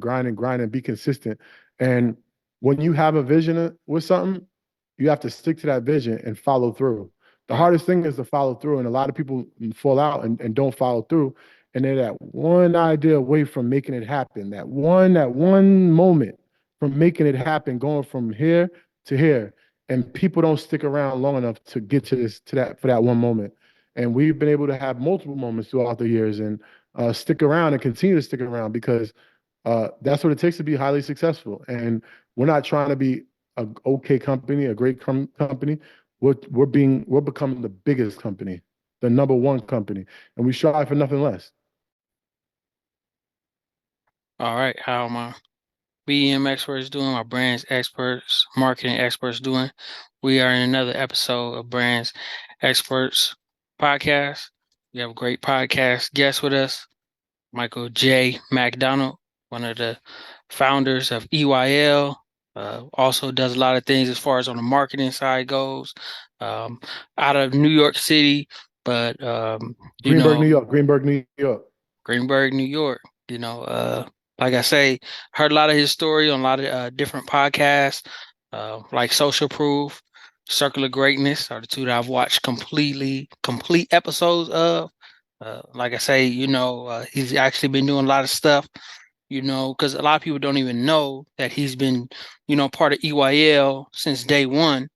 grind and be consistent. And when you have a vision with something, you have to stick to that vision and follow through. The Right. hardest thing is to follow through, and a lot of people fall out and don't follow through. And they're that one idea away from making it happen. That one moment from making it happen, going from here to here. And people don't stick around long enough to get to this to that for that one moment. And we've been able to have multiple moments throughout the years and stick around and continue to stick around because that's what it takes to be highly successful. And we're not trying to be a okay company, a great company. We're becoming the biggest company, the number one company, and we strive for nothing less. All right. How my BEM experts doing, my brands experts, marketing experts doing. We are in another episode of Brands Experts Podcast. We have a great podcast guest with us, Michael J. MacDonald, one of the founders of EYL. Also does a lot of things as far as on the marketing side goes. Um, Out of New York City, but you Greenberg, New know, York. Greenberg, New York. Greenberg, New York. Like I say, heard a lot of his story on a lot of different podcasts, like Social Proof, Circle of Greatness are the two that I've watched complete episodes of. Like I say, he's actually been doing a lot of stuff, because a lot of people don't even know that he's been, part of EYL since day one.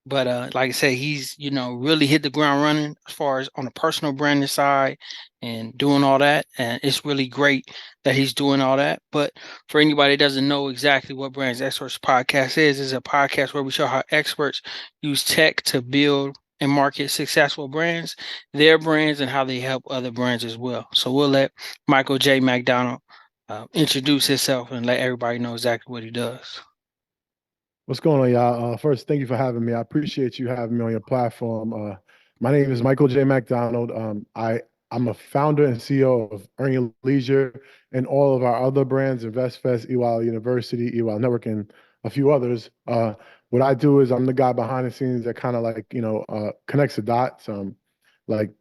But like I say, he's really hit the ground running as far as on the personal branding side and doing all that. And it's really great that he's doing all that. But for anybody that doesn't know exactly what Brands Experts podcast is a podcast where we show how experts use tech to build and market successful brands, their brands, and how they help other brands as well. So we'll let Michael J. MacDonald introduce himself and let everybody know exactly what he does. What's going on, y'all? First, thank you for having me. I appreciate you having me on your platform. My name is Michael J. MacDonald. I'm a founder and CEO of Earn Your Leisure and all of our other brands, InvestFest, EYL University, EYL Network, and a few others. What I do is I'm the guy behind the scenes that kind of like, connects the dots. Like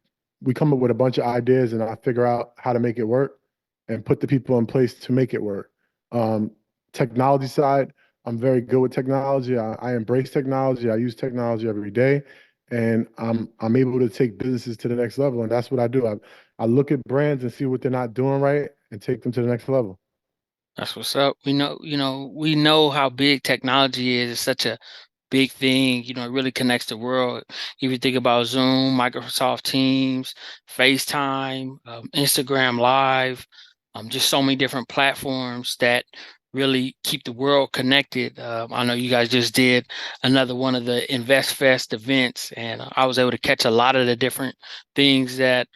we come up with a bunch of ideas and I figure out how to make it work and put the people in place to make it work. Technology side, I'm very good with technology. I embrace technology. I use technology every day, and I'm able to take businesses to the next level. And that's what I do. I look at brands and see what they're not doing right and take them to the next level. That's what's up. We know how big technology is. It's such a big thing. It really connects the world. If you think about Zoom, Microsoft Teams, FaceTime, Instagram Live, just so many different platforms that really keep the world connected. I know you guys just did another one of the Invest Fest events, and I was able to catch a lot of the different things that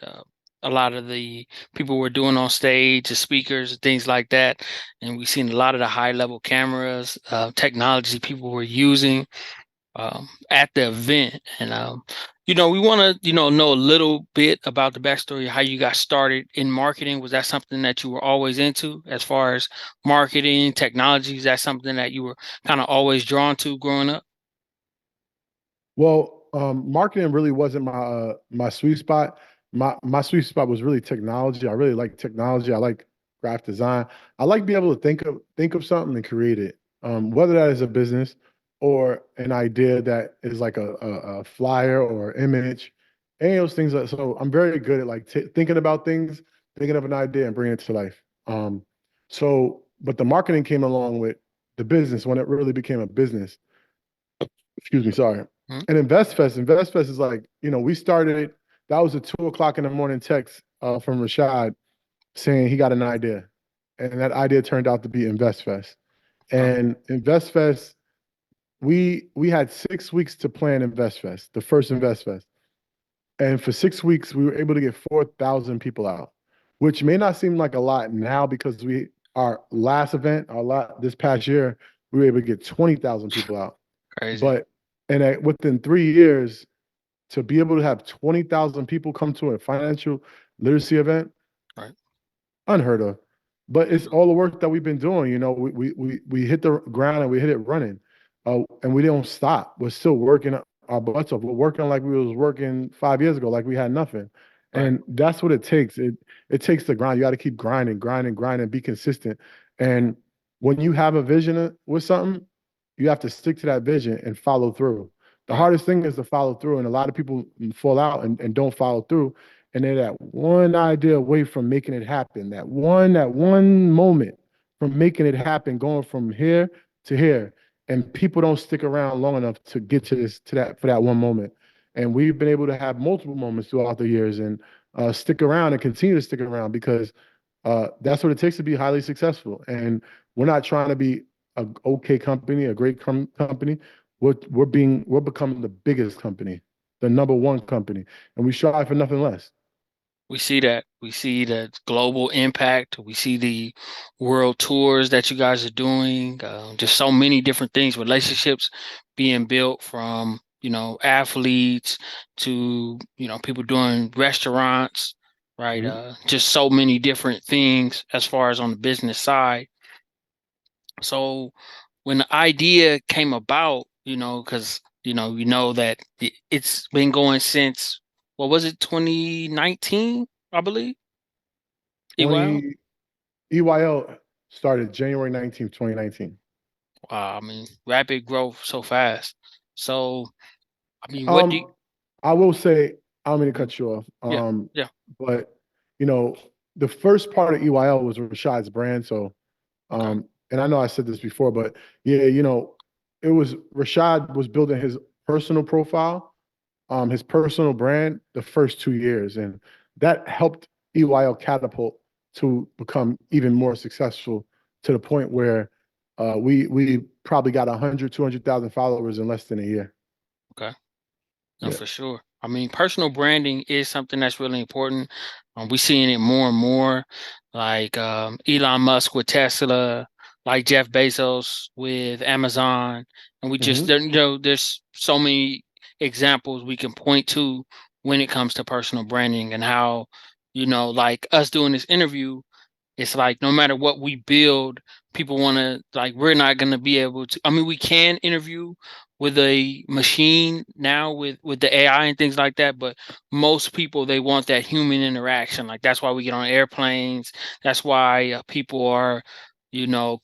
a lot of the people were doing on stage, the speakers, and things like that. And we've seen a lot of the high level cameras, technology people were using at the event. And we want to know a little bit about the backstory, how you got started in marketing. Was that something that you were always into, as far as marketing, technology? Is that something that you were kind of always drawn to growing up? Well, marketing really wasn't my sweet spot. My sweet spot was really technology. I really like technology. I like graphic design. I like being able to think of something and create it. Whether that is a business or an idea that is like a flyer or image, any of those things. So I'm very good at like thinking about things, thinking of an idea and bringing it to life. But the marketing came along with the business when it really became a business. Excuse me, sorry. Mhm. And InvestFest is like, we started it. That was a 2 o'clock in the morning text from Rashad saying he got an idea. And that idea turned out to be InvestFest. Uh, And InvestFest, we had 6 weeks to plan InvestFest, the first InvestFest. And for 6 weeks, we were able to get 4,000 people out, which may not seem like a lot now because our last event, this past year, we were able to get 20,000 people out. Crazy. But within 3 years, to be able to have 20,000 people come to a financial literacy event, Right. unheard of. But it's all the work that we've been doing. We hit the ground and we hit it running, and we don't stop. We're still working our butts off. We're working like we was working 5 years ago, like we had nothing. Right. And that's what it takes. It takes the grind. You got to keep grinding, grinding, grinding, be consistent. And when you have a vision with something, you have to stick to that vision and follow through. The Right. hardest thing is to follow through, and a lot of people fall out and don't follow through. And they're that one idea away from making it happen, that one moment from making it happen, going from here to here. And people don't stick around long enough to get to this, to that, for that one moment. And we've been able to have multiple moments throughout the years and stick around and continue to stick around because that's what it takes to be highly successful. And we're not trying to be a okay company, a great company. We're becoming the biggest company, the number one company, and we strive for nothing less. We see that. We see the global impact. We see the world tours that you guys are doing. Just so many different things, relationships being built from, athletes to, people doing restaurants, right? Mhm. Just so many different things as far as on the business side. So when the idea came about, because that it's been going since, what was it, 2019, I believe, EYL. 20 EYL started January 19th, 2019. Wow, I mean, rapid growth so fast. So, I mean, what do you? Um, I will say, I don't mean to Mhm. cut you off. Yeah, yeah, But you know, the first part of EYL was Rashad's brand. So, okay, and I know I said this before, but yeah, it was Rashad was building his personal profile, his personal brand the first 2 years, and that helped EYL catapult to become even more successful to the point where we probably got 100, 200,000 followers in less than a year. okay. No, Yeah. for sure. I mean, personal branding is something that's really important. We're seeing it more and more, like Elon Musk with Tesla, like Jeff Bezos with Amazon, and we just Hmm. there, there's so many examples we can point to when it comes to personal branding and how, like us doing this interview, it's like no matter what we build, people want to, like, we're not going to be able to. I mean, we can interview with a machine now with the AI and things like that, but most people, they want that human interaction. Like that's why we get on airplanes. That's why people are,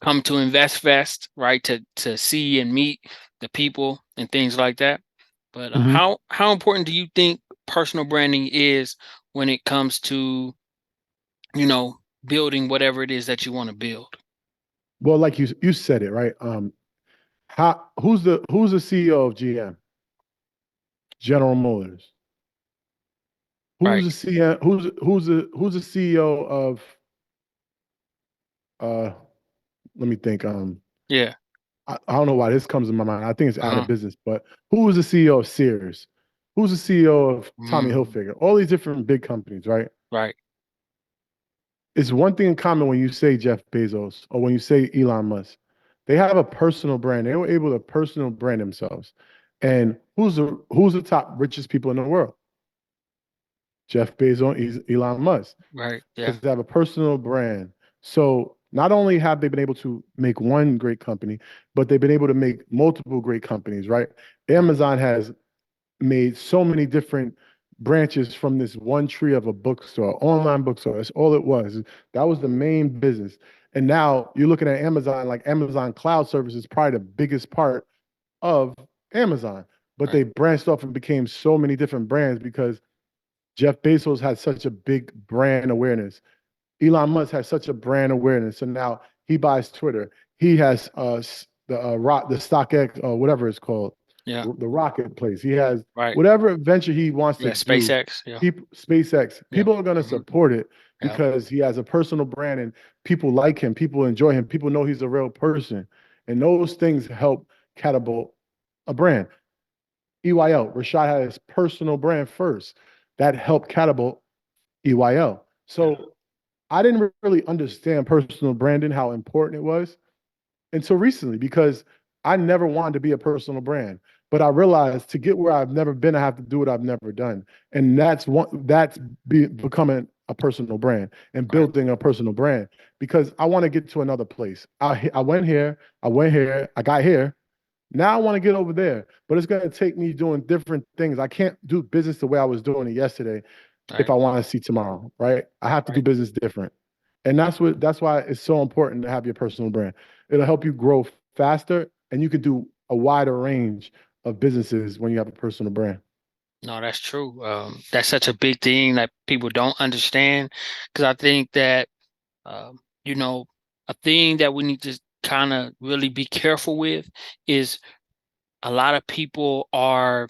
come to Invest Fest, right, to see and meet the people and things like that. But Hmm. how important do you think personal branding is when it comes to, you know, building whatever it is that you want to build? Well, like you said it right. Who's the CEO of GM, General Motors? Who's Right. the CM, who's the CEO of uh let me think. Yeah. I don't know why this comes to my mind. I think it's out of Uh-huh. business, but who was the CEO of Sears? Who's the CEO of Tommy Mm, Hilfiger? All these different big companies, right? right. It's one thing in common when you say Jeff Bezos or when you say Elon Musk. They have a personal brand. They were able to personal brand themselves. And who's the top richest people in the world? Jeff Bezos, Elon Musk, Right. Yeah. because they have a personal brand. So not only have they been able to make one great company, but they've been able to make multiple great companies, right? Right. Amazon has made so many different branches from this one tree of a bookstore, online bookstore. That's all it was. That was the main business. And now you're looking at Amazon, like Amazon Cloud Service is probably the biggest part of Amazon. But Right. they branched off and became so many different brands because Jeff Bezos had such a big brand awareness. Elon Musk has such a brand awareness. So now he buys Twitter. He has the StockX or whatever it's called, Yeah. the rocket place. He has Right. whatever venture he wants to Yeah. do. SpaceX. Yeah. People, SpaceX, Yeah. people are going to Hmm. support it Yeah. because he has a personal brand and people like him. People enjoy him. People know he's a real person. And those things help catapult a brand. EYL, Rashad had his personal brand first. That helped catapult EYL. Yeah. So I didn't really understand personal branding, how important it was until recently, because I never wanted to be a personal brand. But I realized to get where I've never been, I have to do what I've never done. And becoming a personal brand and Right. building a personal brand because I want to get to another place. I went here, I got here. Now I want to get over there, but it's going to take me doing different things. I can't do business the way I was doing it yesterday if Right. I want to see tomorrow, right? I have to do Right. business different. And that's why it's so important to have your personal brand. It'll help you grow faster, and you can do a wider range of businesses when you have a personal brand. No, that's true. That's such a big thing that people don't understand, because I think that um, you know, a thing that we need to kind of really be careful with is a lot of people are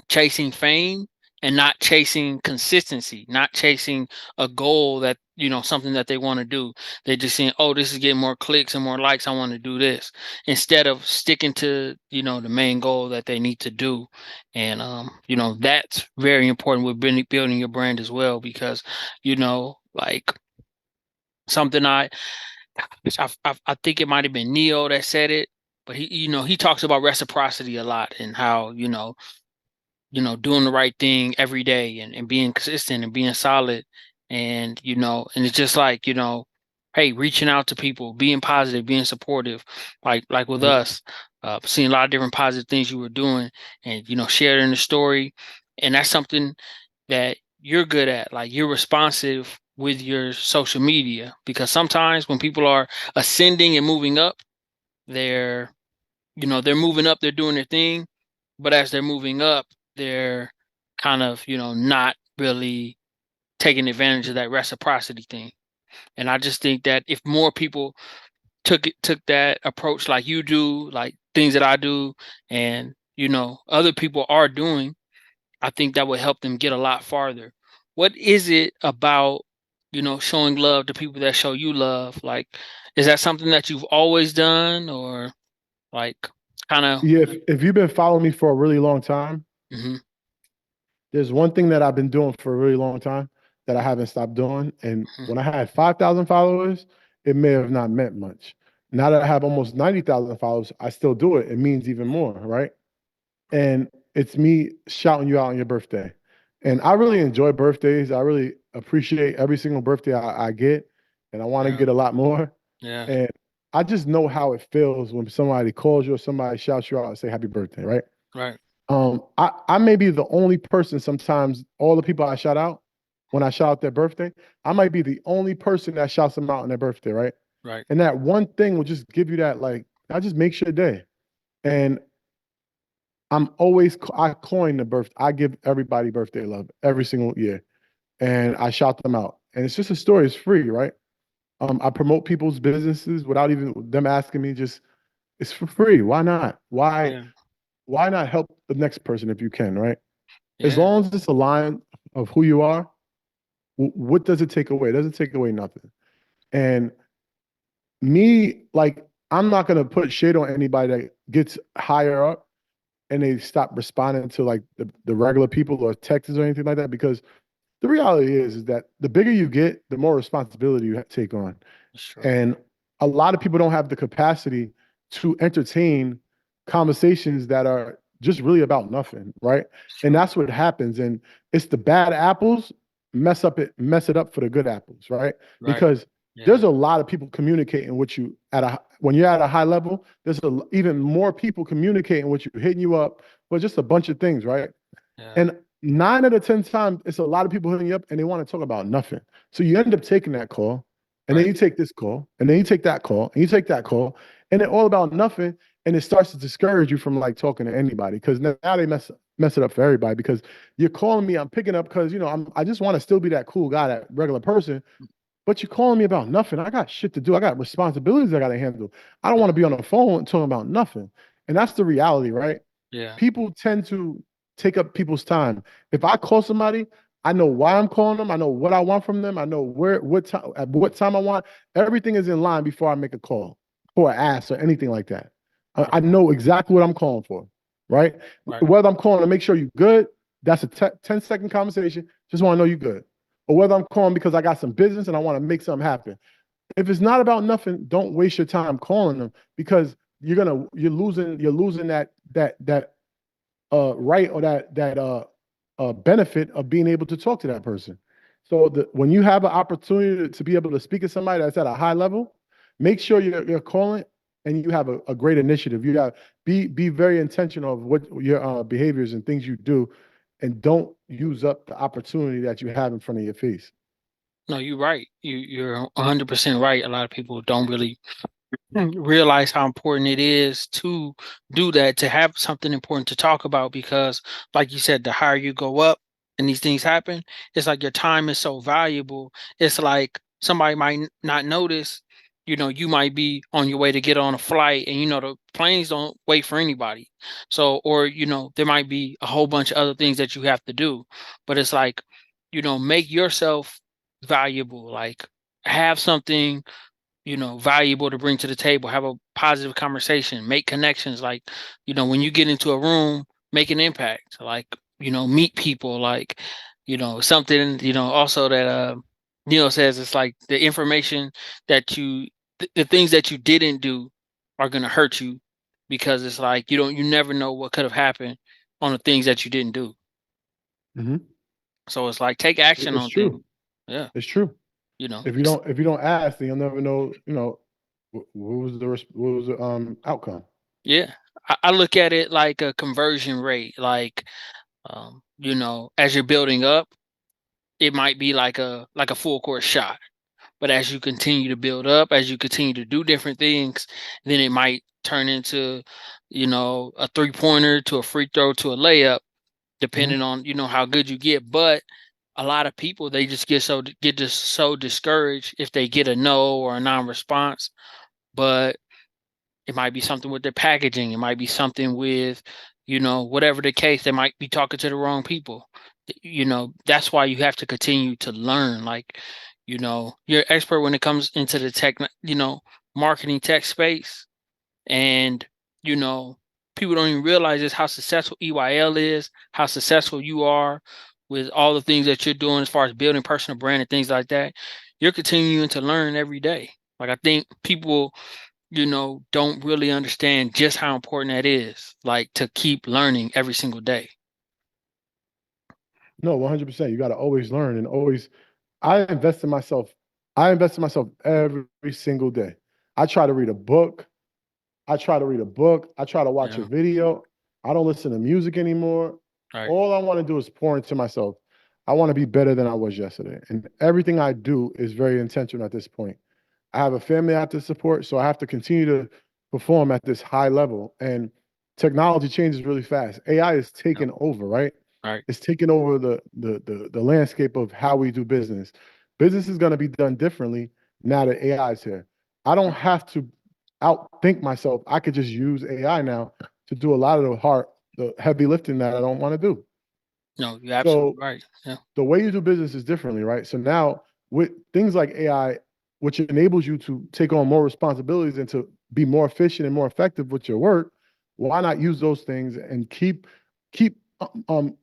chasing fame and not chasing consistency, not chasing a goal that, something that they want to do. They're just saying, oh, this is getting more clicks and more likes. I want to do this, instead of sticking to, the main goal that they need to do. And, that's very important with building your brand as well, because, like something I think it might have been Neo that said it, but he talks about reciprocity a lot, and how, doing the right thing every day, and being consistent and being solid. And, and it's just like, hey, reaching out to people, being positive, being supportive, like with Mhm. us, seeing a lot of different positive things you were doing, and, sharing the story. And that's something that you're good at. Like, you're responsive with your social media, because sometimes when people are ascending and moving up, they're they're moving up, they're doing their thing, but as they're moving up, they're kind of, not really taking advantage of that reciprocity thing. And I just think that if more people took that approach like you do, like things that I do, and, other people are doing, I think that would help them get a lot farther. What is it about, showing love to people that show you love? Like, is that something that you've always done, or like kind of? Yeah, if you've been following me for a really long time, Hmm. there's one thing that I've been doing for a really long time that I haven't stopped doing. And when I had 5,000 followers, it may have not meant much. Now that I have almost 90,000 followers, I still do it. It means even more, right? And it's me shouting you out on your birthday. And I really enjoy birthdays. I really appreciate every single birthday I get, and I want to Yeah, get a lot more. yeah, And I just know how it feels when somebody calls you or somebody shouts you out and say happy birthday, right? right, I may be the only person sometimes, all the people I shout out, when I shout out their birthday, I might be the only person that shouts them out on their birthday, right? right, And that one thing will just give you that, like, that just makes your day. And I coin the birth. I give everybody birthday love every single year, and I shout them out. And it's just a story. It's free, right? I promote people's businesses without even them asking me. Just it's for free. Why not? yeah, Why not help the next person if you can, right? As yeah, long as it's a line of who you are, what does it take away? It doesn't take away nothing. And me, like, I'm not gonna put shade on anybody that gets higher up and they stop responding to like the regular people or texts or anything like that, because the reality is that the bigger you get, the more responsibility you take on. that's true. And a lot of people don't have the capacity to entertain conversations that are just really about nothing, right? It's And true. that's what happens. And it's the bad apples mess it up for the good apples, right? Right. Because Yeah. there's a lot of people communicating with you when you're at a high level. There's even more people communicating with you, hitting you up for just a bunch of things, right? Yeah. And 9 out of 10 times, it's a lot of people hitting you up and they want to talk about nothing. So you end up taking that call, and then Right. you take this call, and then you take that call, and you take that call, and they're all about nothing. And it starts to discourage you from like talking to anybody, because now they mess it up for everybody, because you're calling me, I'm picking up because I just want to still be that cool guy, that regular person, but you're calling me about nothing. I got shit to do. I got responsibilities I got to handle. I don't want to Yeah. be on the phone talking about nothing. And that's the reality, right? Yeah. People tend to take up people's time. If I call somebody, I know why I'm calling them. I know what I want from them. I know what time, at what time I want. Everything is in line before I make a call or ask or anything like that. I Right. know exactly what I'm calling for, right? Right. Whether I'm calling to make sure you're good, that's a 10-second conversation. Just want to know you're good. Or whether I'm calling because I got some business and I want to make something happen. If it's not about nothing, don't waste your time calling them, because you're losing that right, or that benefit of being able to talk to that person. So when you have an opportunity to be able to speak to somebody that's at a high level, make sure you're calling and you have a great initiative. You have be very intentional of what your behaviors and things you do, and don't use up the opportunity that you have in front of your face. No, you're right. You're 100% right. A lot of people don't really realize how important it is to do that, to have something important to talk about, because like you said, the higher you go up and these things happen, it's like your time is so valuable. It's like somebody might not notice, you might be on your way to get on a flight, and the planes don't wait for anybody. So, or there might be a whole bunch of other things that you have to do, but it's like, make yourself valuable, like have something valuable to bring to the table, have a positive conversation, make connections. Like, when you get into a room, make an impact, like, meet people, like, something, also that, Neil says, it's like the information that the things that you didn't do are going to hurt you, because it's like, you never know what could have happened on the things that you didn't do. Hmm. So it's like, take action It's on things. true. Yeah. It's true. You know, If you don't ask, then you'll never know. What was the outcome. yeah. I look at it like a conversion rate. Like, as you're building up, it might be like a full court shot. But as you continue to build up, as you continue to do different things, then it might turn into, a 3-pointer to a free throw to a layup, Hmm. depending on, how good you get. But a lot of people, they just get just so discouraged if they get a no or a non-response. But it might be something with their packaging. It might be something with, whatever the case, they might be talking to the wrong people. That's why you have to continue to learn. Like, you're an expert when it comes into the tech, marketing tech space. And, you know, people don't even realize just how successful EYL is, how successful you are with all the things that you're doing as far as building personal brand and things like that. You're continuing to learn every day. Like, I think people, don't really understand just how important that is, like, to keep learning every single day. No, 100%. You got to always learn and always. I invest in myself. I invest in myself every single day. I try to read a book. I try to read a book. I try to watch a Yeah. video. I don't listen to music anymore. Right. All I want to do is pour into myself. I want to be better than I was yesterday. And everything I do is very intentional at this point. I have a family I have to support, so I have to continue to perform at this high level. And technology changes really fast. AI is Yeah. taking over, right? Right. It's taking over the landscape of how we do business. Business is going to be done differently now that AI is here. I don't have to outthink myself. I could just use AI now to do a lot of the heavy lifting that I don't want to do. No, you're absolutely So right. Yeah. the way you do business is differently, right? So now with things like AI, which enables you to take on more responsibilities and to be more efficient and more effective with your work, why not use those things and keep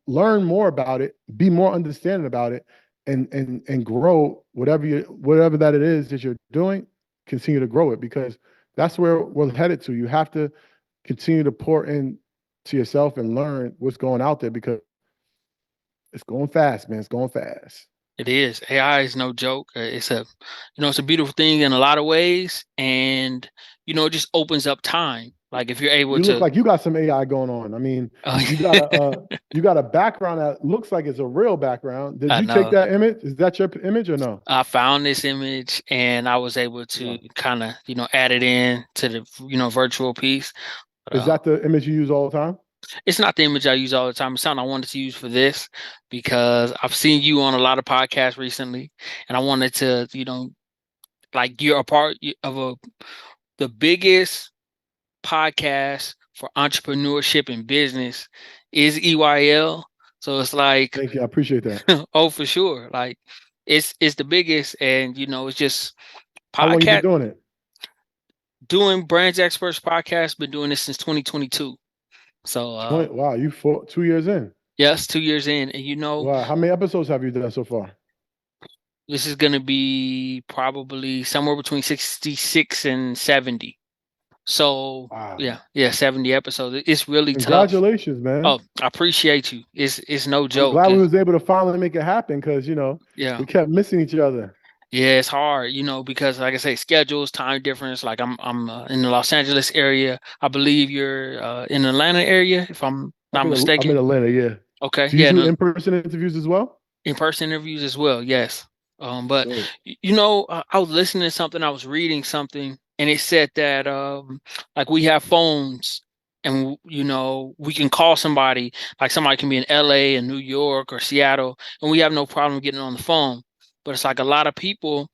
learn more about it, be more understanding about it, and grow whatever that it is that you're doing, continue to grow it because that's where we're headed to. You have to continue to pour in to yourself and learn what's going out there because it's going fast, man. It's going fast. It is. AI is no joke. It's a beautiful thing in a lot of ways, and it just opens up time. Like, if you're able You look to, like you got some AI going on. I mean, uh, you got a background that looks like it's a real background. Did I you take know. that image? Is that your image or no? I found this image and I was able to No. kind of, add it in to the, virtual piece. But, Is that the image you use all the time? it's not the image I use all the time. It's something I wanted to use for this because I've seen you on a lot of podcasts recently, and I wanted to, like, you're a part of the biggest podcast for entrepreneurship and business is EYL. So it's like, Thank you. I appreciate that. oh, for sure. Like, it's the biggest, and it's just How long you been podcast. doing it? Doing Brands Experts podcast, been doing this since 2022. So 20. Wow, 2 years in. yes, 2 years in. And Wow. How many episodes have you done so far? this is gonna be probably somewhere between 66 and 70. So Wow. yeah, 70 episodes. It's really tough. Congratulations, man. Oh, I appreciate you. It's no I'm joke. glad we was able to finally make it happen because, Yeah. we kept missing each other. Yeah, it's hard, because, like I say, schedules, time difference. Like, I'm in the Los Angeles area. I believe you're in the Atlanta area, if I'm not I'm in mistaken. Atlanta, yeah. Okay, Do you yeah, do no, in-person interviews as well? in-person interviews as well. Yes. But Right. I was listening to something, I was reading something, and it said that like we have phones, and we can call somebody, like somebody can be in LA and New York or Seattle, and we have no problem getting on the phone. But it's like a lot of people,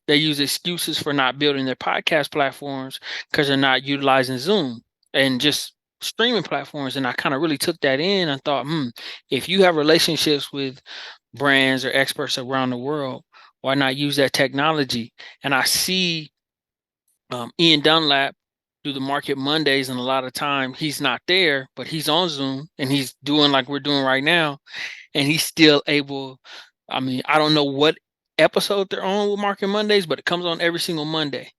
they use excuses for not building their podcast platforms because they're not utilizing Zoom and just streaming platforms. And I kind of really took that in. I thought, if you have relationships with brands or experts around the world, why not use that technology? And I see Ian Dunlap do the Market Mondays, and a lot of time he's not there, but he's on Zoom and he's doing like we're doing right now, and he's still able. I mean, I don't know what episode they're on with Market Mondays, but it comes on every single Monday.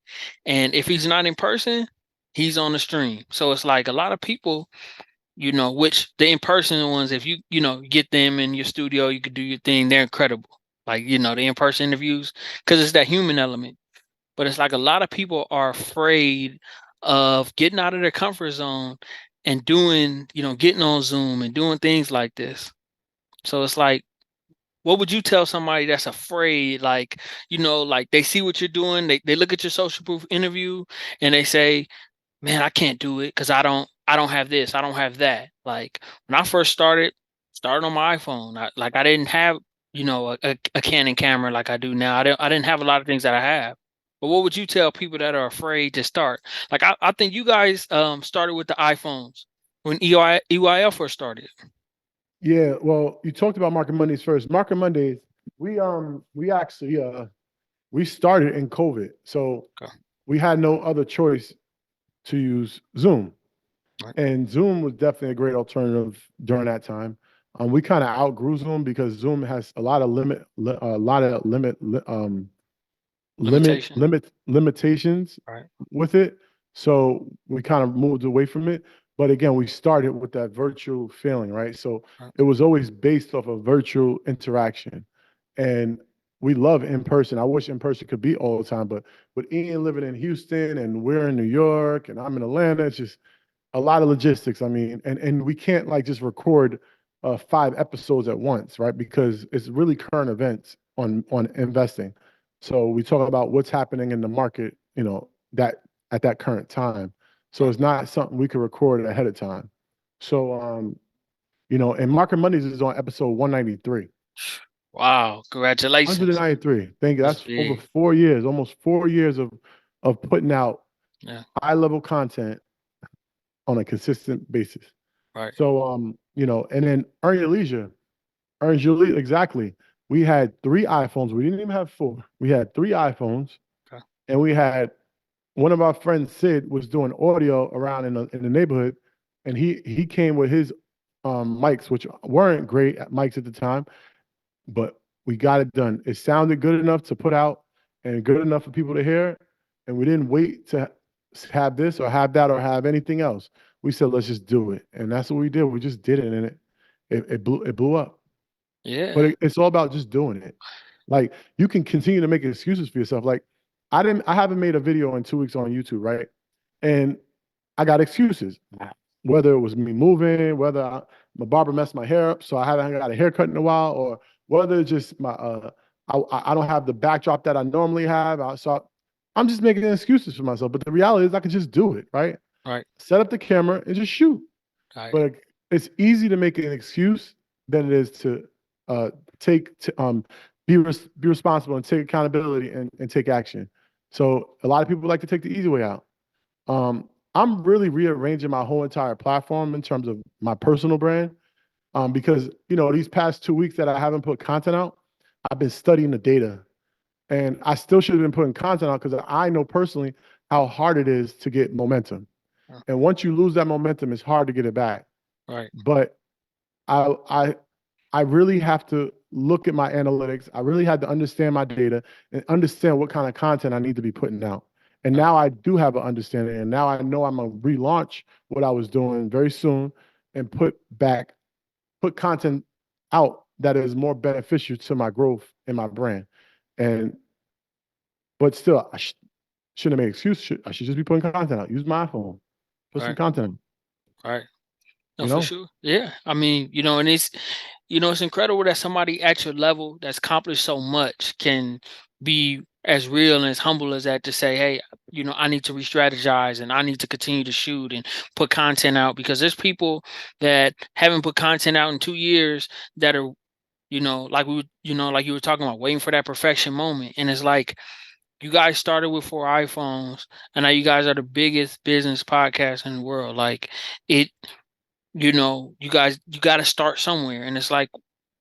And if he's not in person, he's on the stream. So it's like a lot of people, which the in-person ones, if you get them in your studio, you could do your thing, they're incredible. Like, the in-person interviews, because it's that human element. But it's like a lot of people are afraid of getting out of their comfort zone and doing, getting on Zoom and doing things like this. So it's like, what would you tell somebody that's afraid? Like, like they see what you're doing, they look at your social proof interview and they say, man, I can't do it because I don't have this, I don't have that. Like when I first started on my iPhone, I didn't have, a Canon camera like I do now. I didn't have a lot of things that I have. But what would you tell people that are afraid to start? Like I think you guys started with the iPhones when EYL first started. Yeah, well, you talked about Market Mondays first. Market Mondays, we actually we started in COVID. So Okay. we had no other choice to use Zoom. Right. And Zoom was definitely a great alternative during that time. We kind of outgrew Zoom because Zoom has a lot of Limitation. limitations Right. with it. So we kind of moved away from it. But again, we started with that virtual feeling, right? So Right. it was always based off of virtual interaction. And we love in person. I wish in person could be all the time, but with Ian living in Houston and we're in New York and I'm in Atlanta, it's just a lot of logistics. I mean, and we can't like just record 5 episodes at once, right? Because it's really current events on investing. So we talk about what's happening in the market, that at that current time. So Right. it's not something we could record ahead of time. So and Market Mondays is on episode 193. Wow, congratulations. 193. Thank you. That's That's over big. 4 years, almost 4 years of putting out Yeah. high level content on a consistent basis. Right. So and then Earn Your Leisure. Earn Your Leisure, exactly. We had 3 iPhones. We didn't even have 4. We had 3 iPhones, Okay. and we had one of our friends, Sid, was doing audio around in the neighborhood, and he came with his mics, which weren't great mics at the time, but we got it done. It sounded good enough to put out and good enough for people to hear, and we didn't wait to have this or have that or have anything else. We said, let's just do it, and that's what we did. We just did it, and it blew up. But Yeah. it's all about just doing it. Like you can continue to make excuses for yourself. Like I haven't made a video in 2 weeks on YouTube, right? And I got excuses. Whether it was me moving, whether my barber messed my hair up, so I haven't got a haircut in a while, or whether it's just my I don't have the backdrop that I normally have. So I'm just making excuses for myself. But the reality is I can just do it, right? Right. Set up the camera and just shoot. Right. But it's easy to make an excuse than it is to uh, take to, be responsible and take accountability and take action. So a lot of people like to take the easy way out. I'm really rearranging my whole entire platform in terms of my personal brand. Because these past 2 weeks that I haven't put content out, I've been studying the data, and I still should have been putting content out because I know personally how hard it is to get momentum. uh, And once you lose that momentum, it's hard to get it back. Right. But I I I really have to look at my analytics. I really had to understand my data and understand what kind of content I need to be putting out. And Right. now I do have an understanding. And now I know I'm gonna relaunch what I was doing very soon and put content out that is more beneficial to my growth and my brand. And but still, shouldn't have made excuse. I should just be putting content out. Use my iPhone. Put some Right. content out. Right. No, for sure. Yeah. I mean, and it's incredible that somebody at your level that's accomplished so much can be as real and as humble as that to say, hey, I need to re-strategize and I need to continue to shoot and put content out, because there's people that haven't put content out in 2 years that are, like you were talking about, waiting for that perfection moment. And it's like, you guys started with 4 iPhones, and now you guys are the biggest business podcast in the world. Like, it, you guys, you got to start somewhere. And it's like,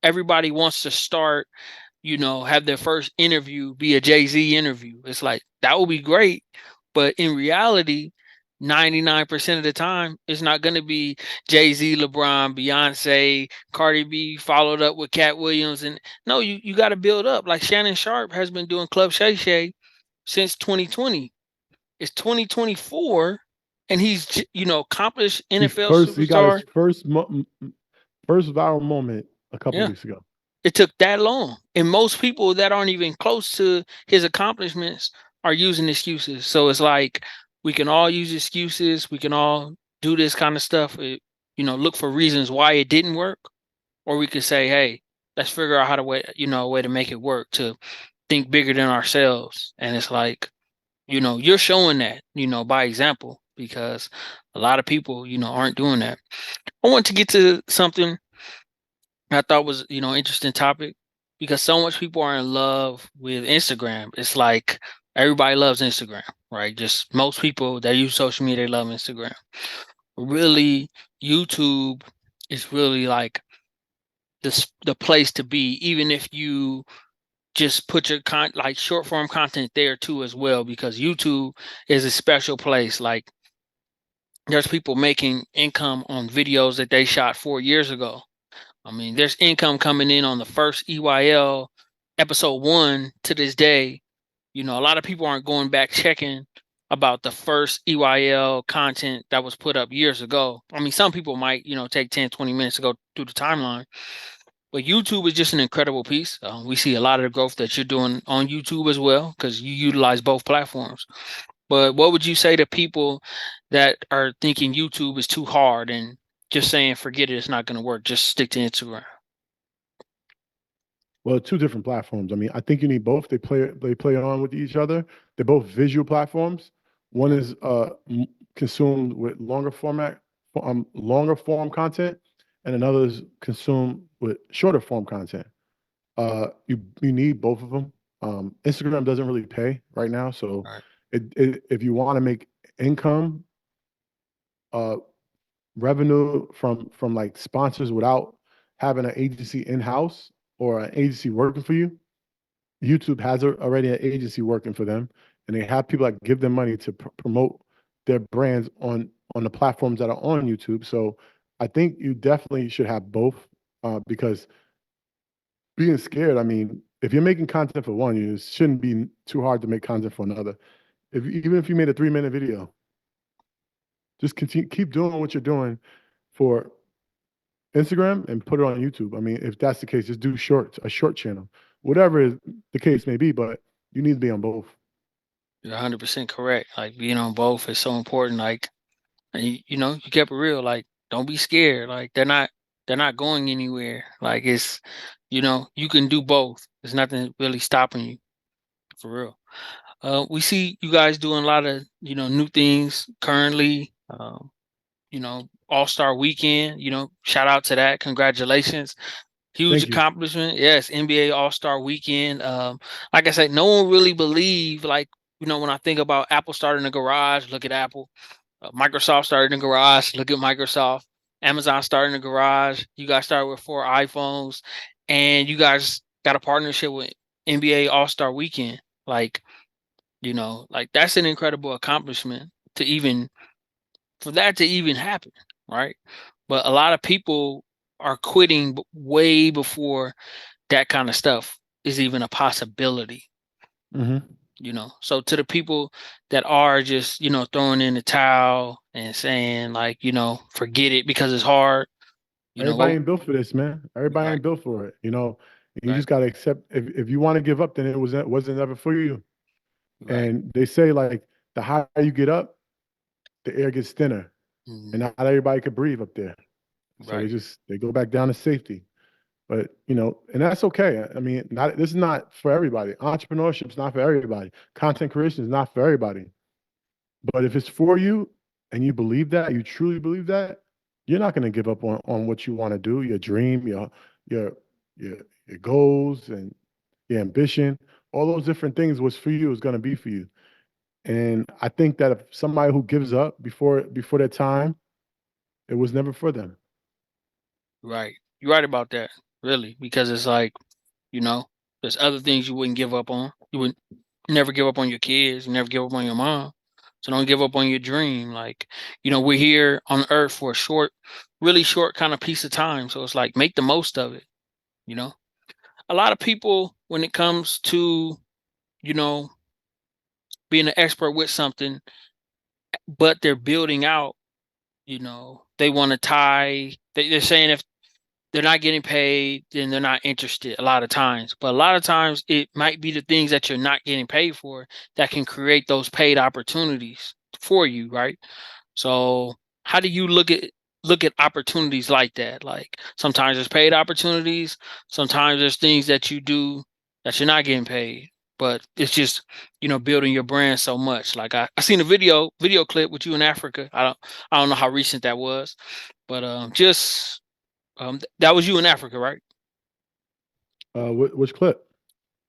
everybody wants to start, have their first interview be a Jay-Z interview. It's like, that would be great. But in reality, 99% of the time, it's not going to be Jay-Z, LeBron, Beyonce, Cardi B, followed up with Cat Williams. And no, you got to build up. Like Shannon Sharp has been doing Club Shay Shay since 2020. It's 2024, and he's, accomplished NFL He got his superstar. first viral moment a couple Yeah. weeks ago. It took that long. And most people that aren't even close to his accomplishments are using excuses. So it's like, we can all use excuses. We can all do this kind of stuff. Look for reasons why it didn't work. Or we could say, hey, let's figure out how to a way to make it work, to think bigger than ourselves. And it's like, you're showing that, by example, because a lot of people, aren't doing that. I want to get to something I thought was, interesting topic, because so much people are in love with Instagram. It's like everybody loves Instagram, right? Just most people that use social media, they love Instagram. Really, YouTube is really like the place to be, even if you just put your like short form content there too as well, because YouTube is a special place. Like, there's people making income on videos that they shot 4 years ago. I mean, there's income coming in on the first EYL episode 1 to this day. A lot of people aren't going back checking about the first EYL content that was put up years ago. I mean, some people might, take 10, 20 minutes to go through the timeline. But YouTube is just an incredible piece. We see a lot of the growth that you're doing on YouTube as well, because you utilize both platforms. But what would you say to people that are thinking YouTube is too hard and just saying, forget it, it's not going to work, just stick to Instagram? Well, two different platforms. I mean, I think you need both. They play on with each other. They're both visual platforms. One is consumed with longer form content, and another is consumed with shorter form content. You need both of them. Instagram doesn't really pay right now, so Right. if you want to make income, uh, revenue from like sponsors without having an agency in house or an agency working for you, YouTube has already an agency working for them, and they have people that give them money to promote their brands on the platforms that are on YouTube. So I think you definitely should have both, because being scared, I mean, if you're making content for one, it shouldn't be too hard to make content for another. Even if you made a 3-minute video, just keep doing what you're doing for Instagram and put it on YouTube. I mean, if that's the case, just do a short channel, whatever the case may be. But you need to be on both. You're 100% correct. Like, being on both is so important. Like, and you kept it real. Like, don't be scared. Like, they're not going anywhere. Like, it's, you can do both. There's nothing really stopping you, for real. We see you guys doing a lot of, new things currently. All-Star Weekend, shout out to that. Congratulations. Huge Thank you. accomplishment. Yes, NBA All-Star Weekend. Like I said, no one really believed, like, when I think about Apple starting the garage, look at Apple. Microsoft started in the garage, look at Microsoft. Amazon started in the garage. You guys started with 4 iPhones, and you guys got a partnership with NBA All-Star Weekend. Like, like, that's an incredible accomplishment to even for that to even happen, right? But a lot of people are quitting way before that kind of stuff is even a possibility. Hmm. So to the people that are just, throwing in the towel and saying, like, forget it because it's hard, Everybody ain't built for this, man. Everybody right, ain't built for it. And you right, just gotta accept. If you want to give up, then it wasn't ever for you. right. And they say like the higher you get up, the air gets thinner, and Mhm. not everybody could breathe up there. So Right. they go back down to safety. But and that's okay. I mean, this is not for everybody. Entrepreneurship is not for everybody. Content creation is not for everybody. But if it's for you and you believe that, you truly believe that, you're not going to give up on what you want to do, your dream, your your your goals and your ambition. All those different things was for you is going to be for you. And I think that if somebody who gives up before their time, it was never for them. Right. You're right about that, really, because it's like, you know, there's other things you wouldn't give up on. You would never give up on your kids, you never give up on your mom. So don't give up on your dream. Like, we're here on earth for a short, really short kind of piece of time. So it's like make the most of it, you know? A lot of people when it comes to, you know, being an expert with something, but they're building out, they want to they're saying if they're not getting paid, then they're not interested a lot of times. But a lot of times it might be the things that you're not getting paid for that can create those paid opportunities for you, right? So how do you look at opportunities like that? Like sometimes there's paid opportunities, sometimes there's things that you do that you're not getting paid. But it's just, building your brand so much. Like I seen a video clip with you in Africa. I don't know how recent that was, but just that was you in Africa, right? Which clip?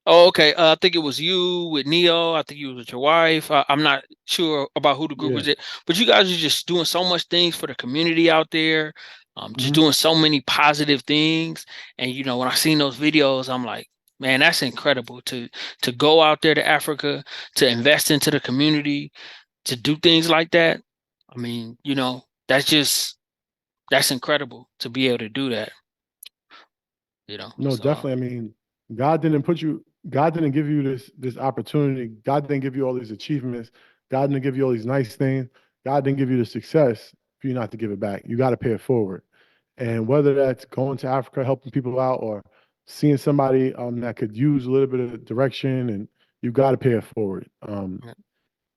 Oh, okay. I think it was you with Neo. I think you was with your wife. I'm not sure about who the group Yeah. was it, but you guys are just doing so much things for the community out there. Just Hmm. doing so many positive things. And when I seen those videos, I'm like, man, that's incredible to go out there to Africa, to invest into the community, to do things like that. I mean, that's incredible to be able to do that. No, So definitely. I mean, God didn't give you this opportunity. God didn't give you all these achievements. God didn't give you all these nice things. God didn't give you the success for you not to give it back. You got to pay it forward. And whether that's going to Africa, helping people out, or seeing somebody that could use a little bit of direction, and you got to pay it forward. yeah,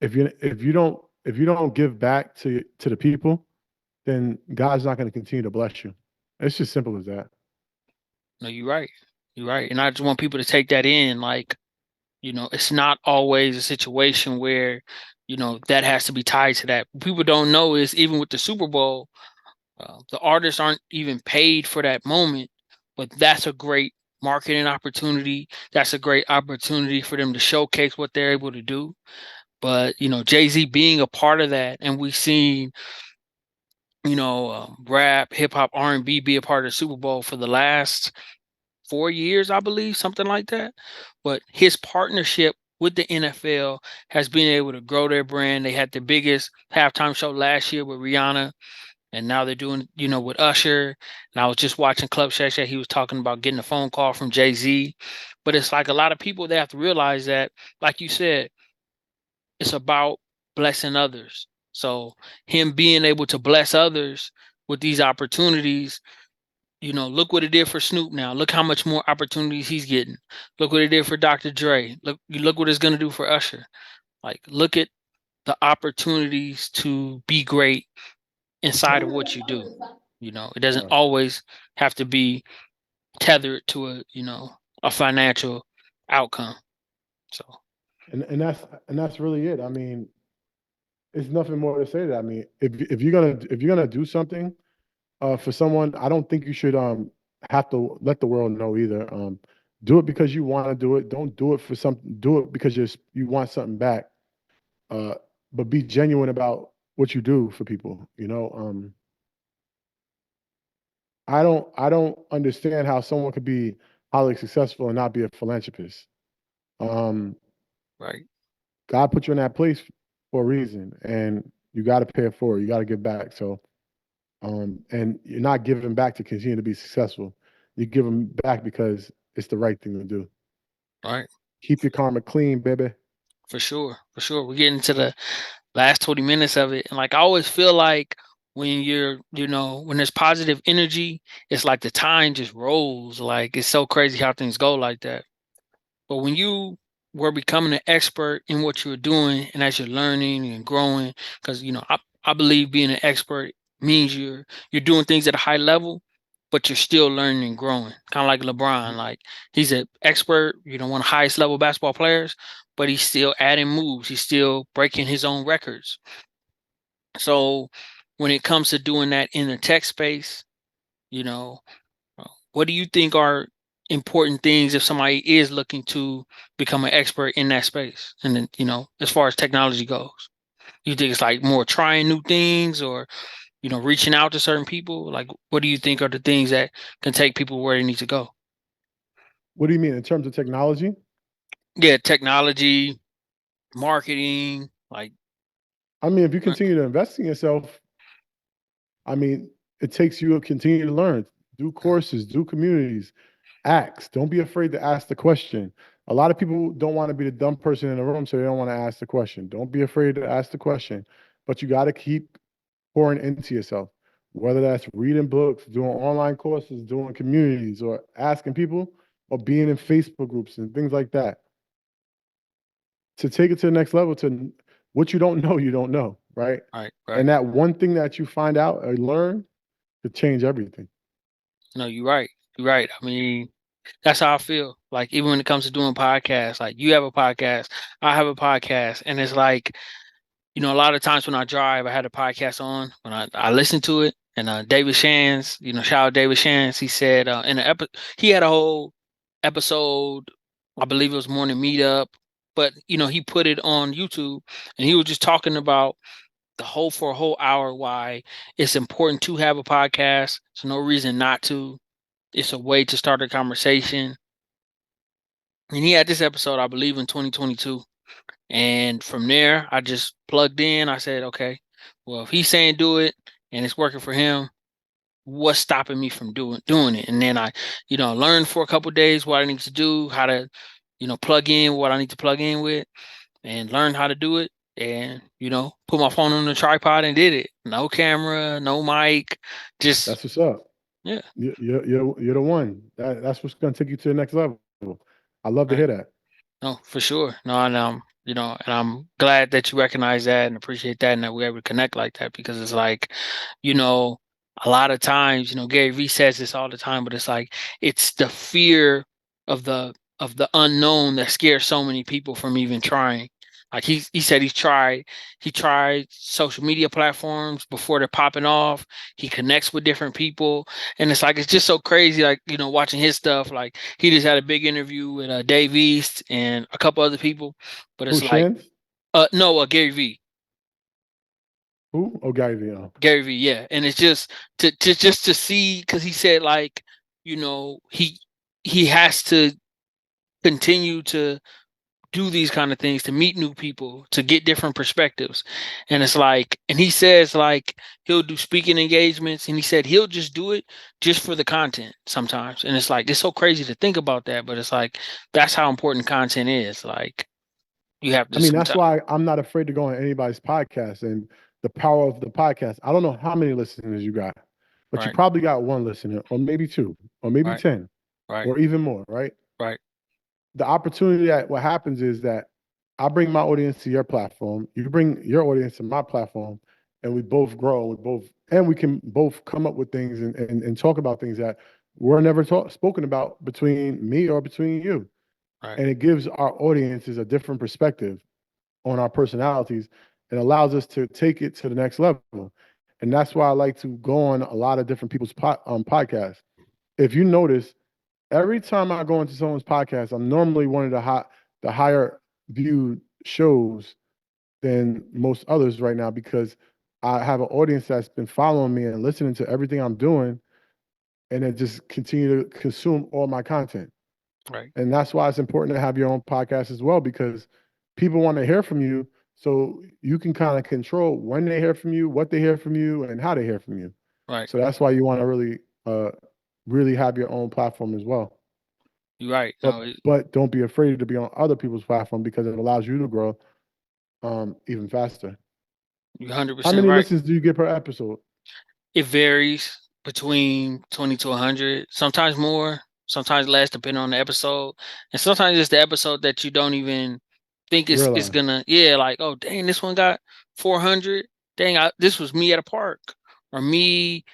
If you don't give back to the people, then God's not going to continue to bless you. It's just simple as that. no, you're right. You're right. And I just want people to take that in. Like, it's not always a situation where, that has to be tied to that. What people don't know is even with the Super Bowl, the artists aren't even paid for that moment, but that's a great marketing opportunity. That's a great opportunity for them to showcase what they're able to do. But, Jay-Z being a part of that, and we've seen, rap, hip hop, R&B be a part of the Super Bowl for the last 4 years, I believe, something like that. But his partnership with the NFL has been able to grow their brand. They had the biggest halftime show last year with Rihanna, and now they're doing, with Usher. And I was just watching Club Shay Shay. He was talking about getting a phone call from Jay-Z. But it's like a lot of people, they have to realize that, like you said, it's about blessing others. So him being able to bless others with these opportunities, look what it did for Snoop now. Look how much more opportunities he's getting. Look what it did for Dr. Dre. Look what it's gonna do for Usher. Like, look at the opportunities to be great inside of what you do. It doesn't Right. always have to be tethered to a financial outcome. So And that's really it. I mean, it's nothing more to say to that. I mean, if you're gonna do something for someone, I don't think you should have to let the world know either. Do it because you want to do it. Don't do it for something. Do it because you want something back. Uh, but be genuine about what you do for people. I don't understand how someone could be highly successful and not be a philanthropist. Um, right, God put you in that place for a reason, and you got to pay it forward. You got to give back. So, and you're not giving back to continue to be successful. You give them back because it's the right thing to do. right, Keep your karma clean, baby. for sure, for sure. We're getting to the last 20 minutes of it. And like I always feel like when when there's positive energy, it's like the time just rolls. Like it's so crazy how things go like that. But when you were becoming an expert in what you were doing and as you're learning and growing, because I believe being an expert means you're doing things at a high level, but you're still learning and growing. Kind of like LeBron, like he's an expert, one of the highest level basketball players, but he's still adding moves. He's still breaking his own records. So when it comes to doing that in the tech space, you know, what do you think are important things if somebody is looking to become an expert in that space? And then, as far as technology goes, you think it's like more trying new things or, reaching out to certain people? Like, what do you think are the things that can take people where they need to go? What do you mean in terms of technology? Yeah, technology, marketing, like, I mean, if you continue to invest in yourself, I mean, it takes you to continue to learn, do courses, do communities, ask. Don't be afraid to ask the question. A lot of people don't want to be the dumb person in the room, so they don't want to ask the question. Don't be afraid to ask the question, but you got to keep pouring into yourself, whether that's reading books, doing online courses, doing communities, or asking people, or being in Facebook groups and things like that. To take it to the next level, to what you don't know, right? right, And right. that one thing that you find out or learn could change everything. No, you're right. You're right. I mean, that's how I feel. Like, even when it comes to doing podcasts, like you have a podcast, I have a podcast, and it's like, a lot of times when I drive, I had a podcast on when I listen to it. And David Shands, shout out David Shands. He said in an he had a whole episode, I believe it was Morning Meetup, but he put it on YouTube, and he was just talking about for a whole hour why it's important to have a podcast. So no reason not to. It's a way to start a conversation. And he had this episode, I believe, in 2022. And from there, I just plugged in. I said, okay, well, if he's saying do it and it's working for him, what's stopping me from doing it? And then I, learned for a couple of days what I need to do, how to, plug in what I need to plug in with, and learn how to do it. And put my phone on the tripod and did it. No camera, no mic, just That's what's up. yeah. You're the one. That's what's going to take you to the next level. I love to Right. hear that. No, for sure. No, and and I'm glad that you recognize that and appreciate that and that we're able to connect like that because it's like, a lot of times, Gary Vee says this all the time, but it's like it's the fear of the unknown that scares so many people from even trying. Like he said he tried social media platforms before they're popping off. He connects with different people. And it's like it's just so crazy, like, watching his stuff. Like he just had a big interview with Dave East and a couple other people. But Who, it's like Shans? no, Gary Vee. Who? Oh, Gary Vee. Gary Vee, yeah. And it's just to see, because he said, like, he has to continue to do these kind of things, to meet new people, to get different perspectives. And it's like, and he says, like, he'll do speaking engagements, and he said he'll just do it just for the content sometimes. And it's like, it's so crazy to think about that, but it's like that's how important content is. Like, you have I to mean, that's sometimes. why I'm not afraid to go on anybody's podcast and the power of the podcast. I don't know how many listeners you got, but you Right, probably got one listener, or maybe two, or maybe right, 10, right, or even more, right? right, The opportunity that what happens is that I bring my audience to your platform, you bring your audience to my platform, and we both grow. We can both come up with things and talk about things that were never spoken about between me or between you. right, And it gives our audiences a different perspective on our personalities and allows us to take it to the next level. And that's why I like to go on a lot of different people's podcasts. If you notice, every time I go into someone's podcast, I'm normally one of the higher viewed shows than most others right now because I have an audience that's been following me and listening to everything I'm doing, and it just continue to consume all my content. right, And that's why it's important to have your own podcast as well, because people want to hear from you. So you can kind of control when they hear from you, what they hear from you, and how they hear from you. right. So that's why you want to really have your own platform as well. You're right. But No, but don't be afraid to be on other people's platform because it allows you to grow even faster. you're 100% How many right. listens do you get per episode? It varies between 20 to 100, sometimes more, sometimes less, depending on the episode. And sometimes it's the episode that you don't even think is Realize. gonna, yeah, like, oh dang, this one got 400. Dang, this was me at a park. or me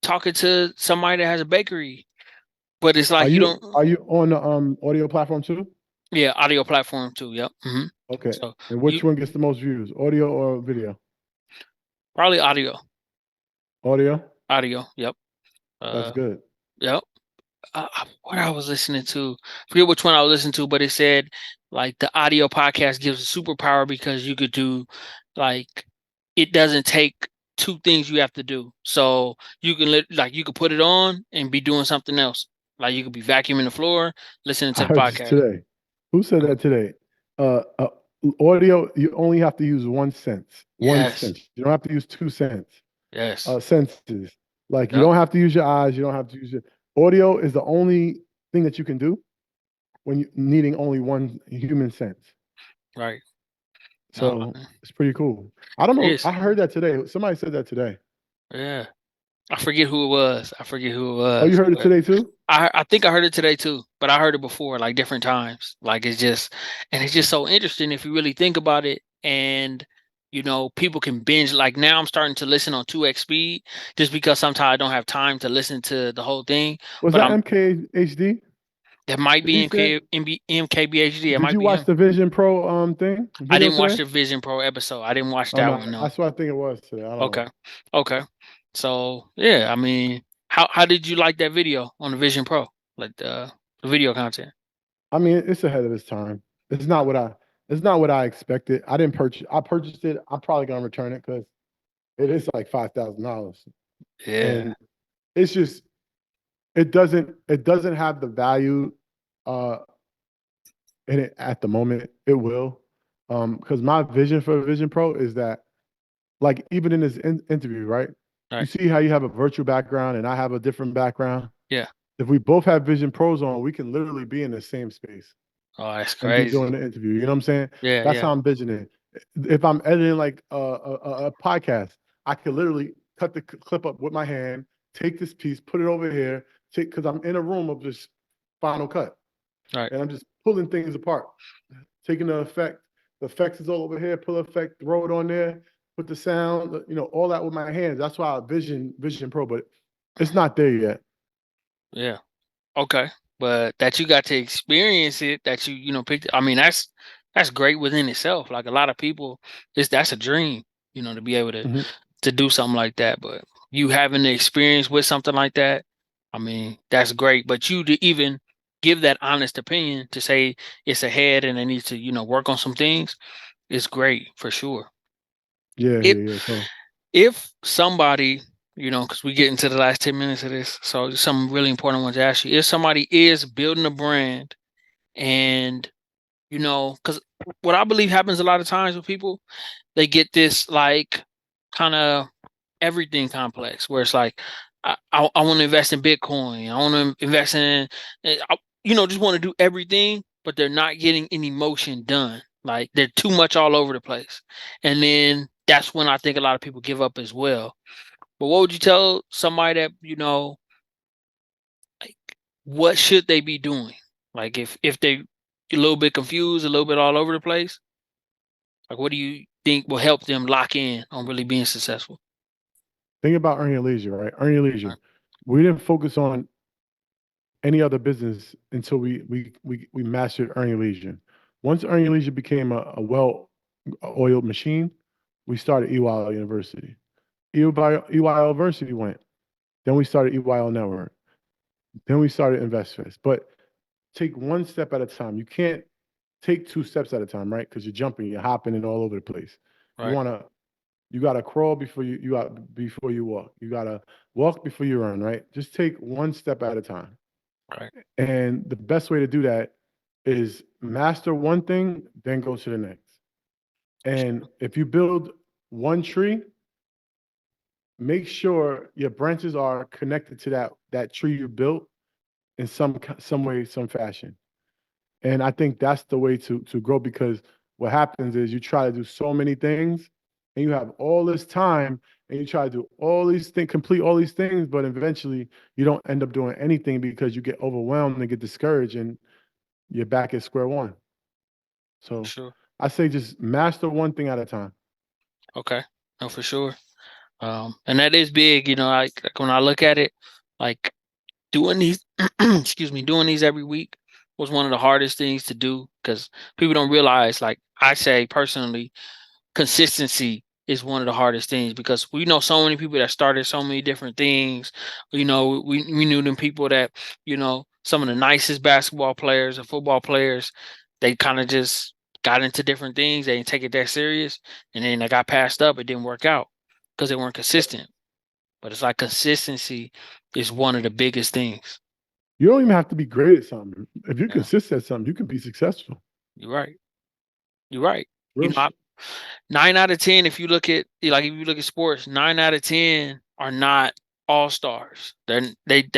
talking to somebody that has a bakery. But it's Are like you you don't. are you on the audio platform too? Yeah, audio platform too. Yep. Okay. So And you which one gets the most views, audio or video? probably audio. Audio. Audio. Yep. That's Uh. good. Yep. What I was listening to, forget which one I was listening to, but it said like the audio podcast gives a superpower because you could do like it doesn't take two things you have to do. So you can like you could put it on and be doing something else. Like you could be vacuuming the floor, listening I to the heard this podcast. today. Who said that today? Uh, uh, Audio, you only have to use 1 cent. One Yes. cent. You don't have to use 2 cents. Yes. Senses. Like you Yep. don't have to use your eyes. You don't have to use your audio is the only thing that you can do when you needing only one human sense. Right. No, So it's pretty cool. I don't it know. is. I heard that today. Somebody said that today. Yeah. I forget who it was. I forget who it Oh, you was. heard it But today too? I think I heard it today too, but I heard it before, like different times. Like it's just so interesting if you really think about it. And people can binge. Like now, I'm starting to listen on 2x speed just because sometimes I don't have time to listen to the whole thing. Was But that I'm MKHD? that might Did be he say? MKBHD. It Did might you be watch him. the Vision Pro thing I video didn't watch today? the Vision Pro episode. I didn't watch Oh that no, one. No. that's what I think it was today. I don't know. Okay. Okay. So yeah, I mean, how did you like that video on the Vision Pro? Like the video content? I mean, it's ahead of its time. It's not what I. It's not what I expected. I didn't purchase. I purchased it. I'm probably gonna return it because it is like $5,000, Yeah. and it's just it doesn't have the value uh in it at the moment. It will, because my vision for Vision Pro is that, like, even in this interview, right? You Right. see how you have a virtual background and I have a different background. Yeah. If we both have Vision Pros on, we can literally be in the same space Oh, that's and be crazy. doing the interview. You know what I'm saying? Yeah, That's yeah. how I'm visioning it. If I'm editing like a podcast, I could literally cut the clip up with my hand, take this piece, put it over here, take because I'm in a room of just Final Cut, Right. and I'm just pulling things apart, taking the effect. The effects is all over here. Pull effect, throw it on there, put the sound, all that with my hands. That's why I Vision Pro, but it's not there yet. Yeah. Okay. But that you got to experience it, that picked. I mean, that's great within itself. Like a lot of people, that's a dream, to be able to Mhm. to do something like that. But you having the experience with something like that, I mean, that's great. But you to even give that honest opinion to say it's ahead and they need to, work on some things, is great for sure. Yeah, If yeah, yeah. So if somebody, because we get into the last 10 minutes of this, so some really important ones to ask you. If somebody is building a brand and, because what I believe happens a lot of times with people, they get this like kind of everything complex where it's like, I want to invest in Bitcoin. I want to invest in, just want to do everything, but they're not getting any motion done. Like they're too much all over the place. And then that's when I think a lot of people give up as well. But what would you tell somebody that, like what should they be doing? Like if they a little bit confused, a little bit all over the place, like what do you think will help them lock in on really being successful? think about earning leisure, right? Earning leisure. Right. We didn't focus on any other business until we mastered earning leisure. Once earning leisure became a well-oiled machine, we started EYL University. EYL University went. Then we started EYL Network. Then we started InvestFest. But take one step at a time. You can't take 2 steps at a time, right? Because you're jumping, you're hopping, and all over the place. You Right. wanna you gotta crawl before you got before you walk. You gotta walk before you run, right? Just take one step at a time. Right. And the best way to do that is master one thing, then go to the next. And if you build one tree, make sure your branches are connected to that tree you built in some way, some fashion. And I think that's the way to grow, because what happens is you try to do so many things and you have all this time and you try to do all these things, complete all these things, but eventually you don't end up doing anything because you get overwhelmed and get discouraged and you're back at square one. For So sure. I say just master one thing at a time. Okay. No, for sure. And that is big, like when I look at it, like doing these, excuse me, doing these every week was one of the hardest things to do because people don't realize, like I say personally, consistency is one of the hardest things because we know so many people that started so many different things. We knew them people that, some of the nicest basketball players and football players, they kind of just got into different things. They didn't take it that serious. And then they got passed up. It didn't work out because they weren't consistent. But it's like consistency is one of the biggest things. You don't even have to be great at something. If you're Yeah, consistent at something, you can be successful. you're right. You're right. You Real know, shit. 9 out of 10, if you look at sports, 9 out of 10 are not all stars. They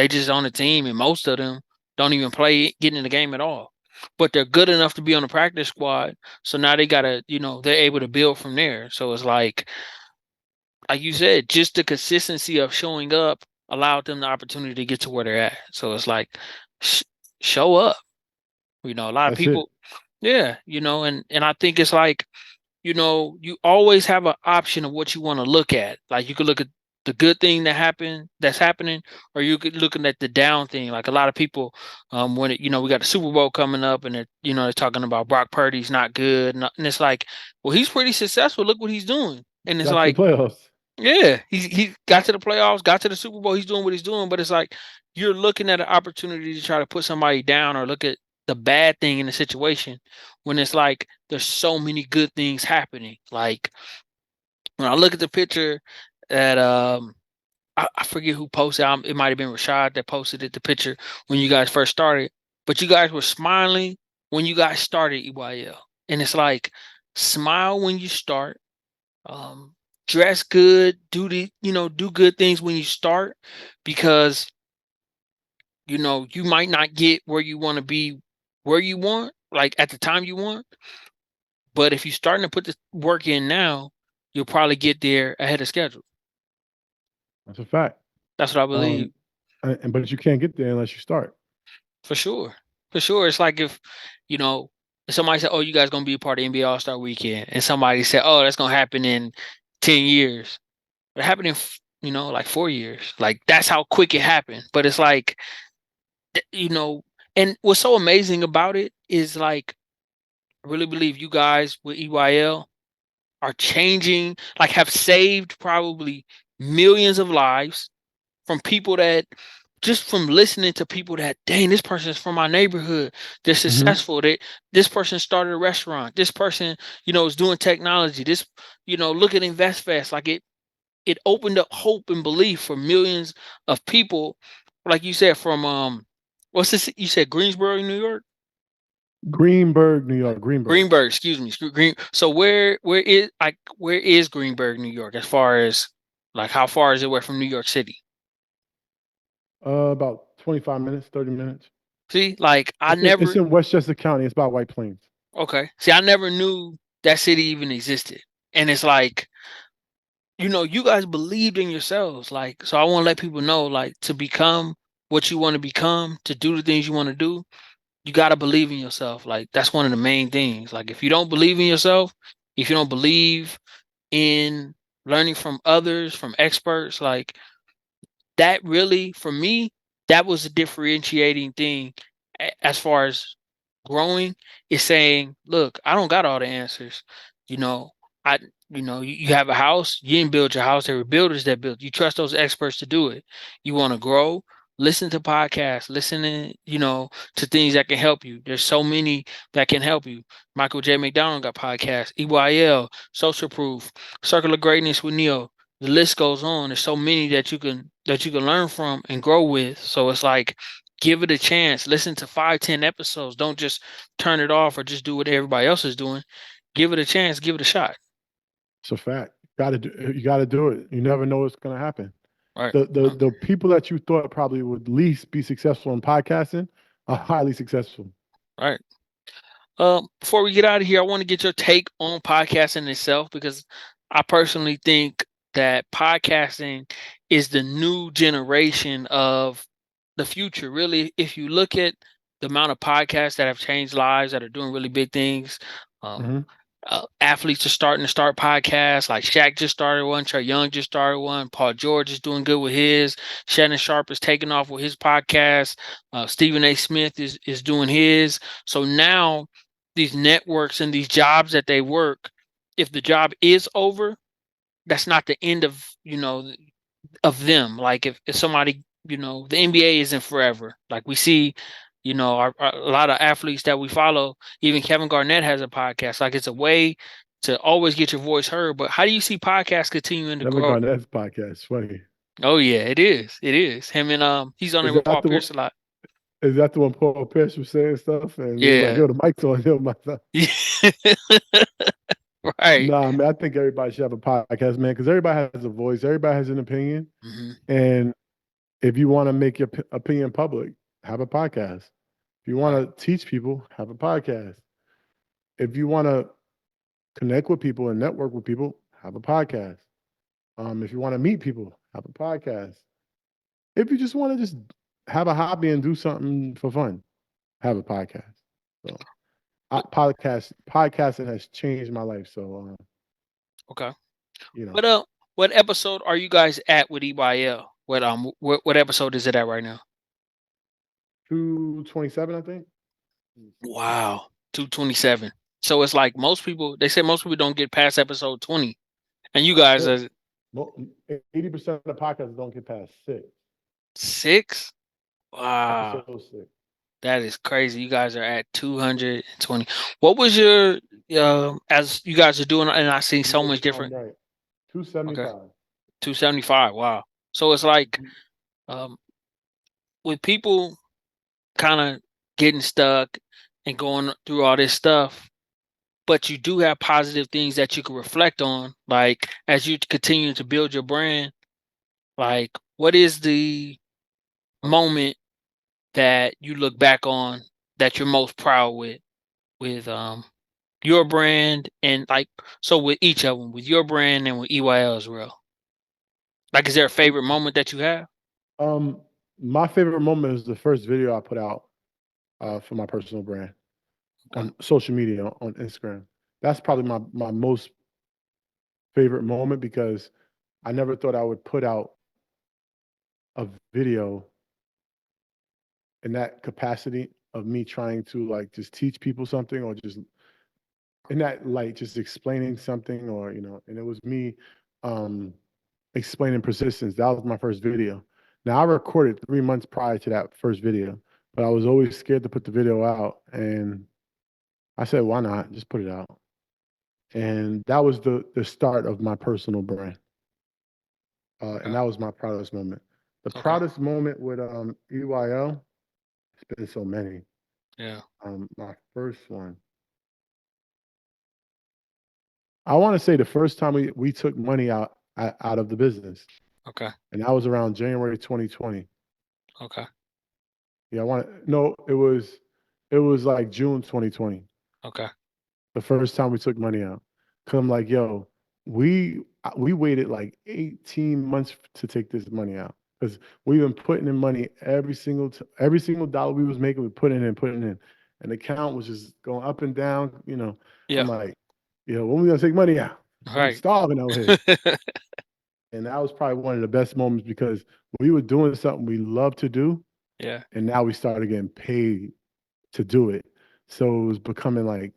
just on the team, and most of them don't even play, get in the game at all. But they're good enough to be on the practice squad. So now they gotta, they're able to build from there. So it's like you said, just the consistency of showing up allowed them the opportunity to get to where they're at. So it's like sh- show up. A lot of That's it. people, yeah, and I think it's like, you always have an option of what you want to look at. Like you could look at the good thing that's happening, or you could looking at the down thing. Like a lot of people, when we got the Super Bowl coming up, and they're talking about Brock Purdy's not good, and it's like, well, he's pretty successful. Look what he's doing, and it's Got to the like, playoffs. yeah, he got to the playoffs, got to the Super Bowl. He's doing what he's doing, but it's like you're looking at an opportunity to try to put somebody down or look at the bad thing in the situation when it's like there's so many good things happening. Like when I look at the picture that I forget who posted. It might have been Rashad that posted it. The picture when you guys first started, but you guys were smiling when you guys started EYL, and it's like smile when you start, um, dress good, do good things when you start, because you might not get where you want to be, where you want, like at the time you want, but if you're starting to put the work in now, you'll probably get there ahead of schedule. That's a fact. That's what I believe. Um, but you can't get there unless you start. For sure. For sure. It's like you know, if somebody said, "Oh, you guys gonna be a part of NBA All-Star Weekend," and somebody said, "Oh, that's gonna happen in 10 years." It happened in like 4 years. Like that's how quick it happened. But it's like, you know, and what's so amazing about it is like I really believe you guys with EYL are changing, like have saved probably millions of lives from people that just from listening to people that, dang, this person is from my neighborhood. They're Hmm. successful. This person started a restaurant. This person, is doing technology. This, look at InvestFest. Like it opened up hope and belief for millions of people. Like you said, from what's this? You said Greensboro, New York? Greenberg, New York. Greenberg. Greenberg, excuse me. Green. So where is Greenberg, New York, as far as like how far is it away from New York City? About 25 minutes, 30 minutes. See, like I It's never in Westchester County. It's by White Plains. okay. See, I never knew that city even existed. And it's like, you guys believed in yourselves. Like, so I want to let people know, like, to become what you want to become, to do the things you want to do, you got to believe in yourself. Like, that's one of the main things. Like, if you don't believe in yourself, if you don't believe in learning from others, from experts, like that really, for me, that was a differentiating thing as far as growing, is saying, look, I don't got all the answers. You know, I you have a house, you didn't build your house, there were builders that built. You trust those experts to do it. You want to grow, listen to podcasts, listening, to things that can help you. There's so many that can help you. Michael J. McDonald got podcasts, EYL, Social Proof, Circle of Greatness with Neil. The list goes on. There's so many that you can learn from and grow with. So it's like give it a chance. Listen to 5, 10 episodes. Don't just turn it off or just do what everybody else is doing. Give it a chance. Give it a shot. It's a fact. You got to do it. You never know what's going to happen. Right. The people that you thought probably would least be successful in podcasting are highly successful. Right. Before we get out of here, I want to get your take on podcasting itself, because I personally think that podcasting is the new generation of the future. Really, if you look at the amount of podcasts that have changed lives, that are doing really big things, um, Hmm. athletes are starting to start podcasts. Like Shaq just started one, Trae Young just started one, Paul George is doing good with his, Shannon Sharp is taking off with his podcast, Stephen A. Smith is doing his. So now these networks and these jobs that they work, if the job is over, that's not the end of of them. Like if somebody, the NBA isn't forever. Like we see, a lot of athletes that we follow, even Kevin Garnett has a podcast. Like it's a way to always get your voice heard. But how do you see podcasts continuing to Never grow? gone that podcast. Funny. Oh yeah, it is. It is. Him and he's on Is there with that Paul the one? Pierce a lot. Is that the one Paul Pierce was saying stuff? And he was like, Yeah. yo, the mic's on, yo, my son. Right. Nah, man, I think everybody should have a podcast, man, because everybody has a voice, everybody has an opinion. Hmm. And if you want to make your opinion public, have a podcast. If you want Right. to teach people, have a podcast. If you want to connect with people and network with people, have a podcast. If you want to meet people, have a podcast. If you just want to just have a hobby and do something for fun, have a podcast. So, podcasting has changed my life. So, Okay. you know, What episode are you guys at with EYL? What episode is it at right now? 227, I think. Wow, 227. So it's like they say most people don't get past episode 20. And you guys Six. are 80% of the podcasts don't get past six. 6? Wow, Episode six. that is crazy. You guys are at 220. What was your as you guys are doing, and I see so much different. Right. Okay, 275. 275. Wow. So it's like um with people kind of getting stuck and going through all this stuff, but you do have positive things that you can reflect on, like as you continue to build your brand. Like, what is the moment that you look back on that you're most proud with your brand, and like, so with each of them, with your brand and with EYL as well? Like, is there a favorite moment that you have? Um, my favorite moment is the first video I put out for my personal brand Okay. on social media on Instagram. That's probably my most favorite moment because I never thought I would put out a video in that capacity of me trying to like just teach people something or just in that light just explaining something or and it was me um explaining persistence. That was my first video. Now I recorded 3 months prior to that first video, but I was always scared to put the video out, and I said, why not just put it out? And that was the start of my personal brand, and Okay. that was my proudest moment. The Okay. proudest moment with EYL, it's been so many. Yeah. My first one, I want to say the first time we took money out of the business, Okay. and that was around January 2020. Okay. Yeah, I want no, it was like June 2020, Okay. the first time we took money out. Cause I'm like, yo, we waited like 18 months to take this money out. Because we've been putting in money every single dollar we was making, we putting in. And the account was just going up and down. I'm Yeah. like, yo, when we gonna take money out? We Right. starving out here. And that was probably one of the best moments because we were doing something we love to do, Yeah. and now we started getting paid to do it. So it was becoming like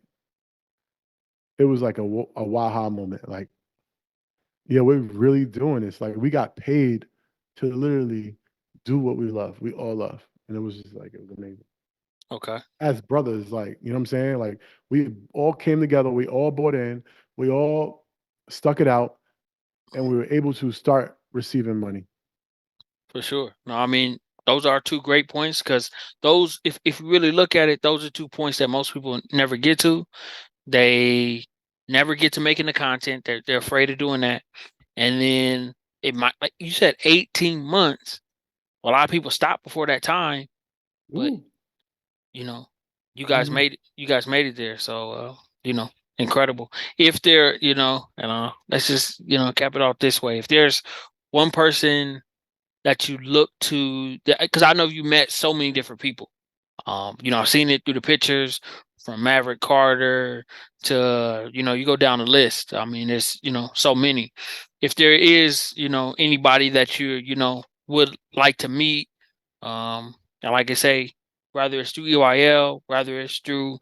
it was like a waha moment. Like, yeah, we're really doing this. Like, we got paid to literally do what we love. We all love, and it was just like it was amazing. Okay. As brothers, like you know what I'm saying. Like we all came together. We all bought in. We all stuck it out, and we were able to start receiving money. For sure. No, I mean, those are two great points, because those, if you really look at it, those are 2 points that most people never get to. They never get to making the content. They're afraid of doing that. And then it might, like you said, 18 months. A lot of people stop before that time, but Ooh. you know, you guys Mhm. made it. You guys made it there. So incredible. If there, let's just, cap it off this way. If there's one person that you look to, because I know you met so many different people. I've seen it through the pictures from Maverick Carter to, you go down the list. I mean, there's, so many. If there is, anybody that you would like to meet, and like I say, whether it's through EYL, whether it's through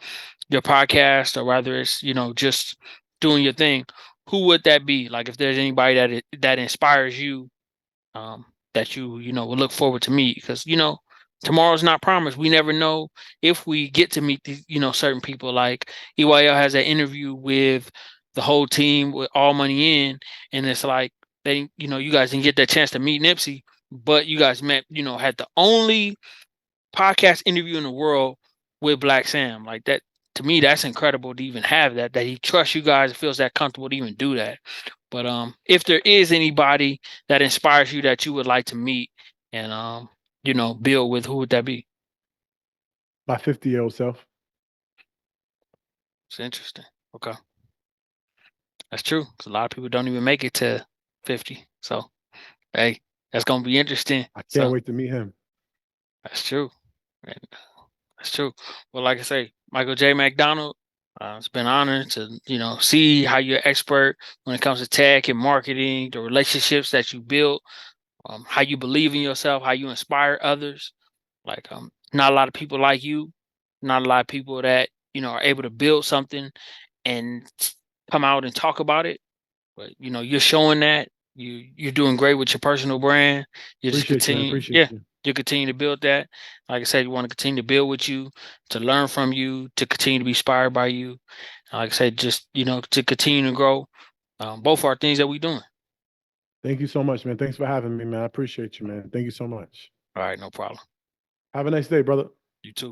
your podcast, or whether it's, just doing your thing, who would that be? Like, if there's anybody that inspires you, that you would look forward to meet, because tomorrow's not promised. We never know if we get to meet these certain people. Like EYL has an interview with the whole team with All Money In, and it's like you guys didn't get that chance to meet Nipsey, but you guys met, had the only podcast interview in the world with Black Sam. Like that, to me, that's incredible to even have that he trusts you guys and feels that comfortable to even do that. But if there is anybody that inspires you that you would like to meet and build with, who would that be? My 50-year-old self. It's interesting. Okay. That's true. 'Cause a lot of people don't even make it to 50. So hey, that's gonna be interesting. I can't wait to meet him. That's true. And, that's true. Well, like I say, Michael J. MacDonald, it's been an honor to, see how you're expert when it comes to tech and marketing, the relationships that you build, how you believe in yourself, how you inspire others. Like, not a lot of people like you, not a lot of people that, are able to build something and come out and talk about it. But, you're showing that you're doing great with your personal brand. You just Appreciate you, man. continue. Appreciate Yeah. you. You continue to build that. Like I said, you want to continue to build with you, to learn from you, to continue to be inspired by you. Like I said, just, to continue to grow. Both are things that we're doing. Thank you so much, man. Thanks for having me, man. I appreciate you, man. Thank you so much. All right, no problem. Have a nice day, brother. You too.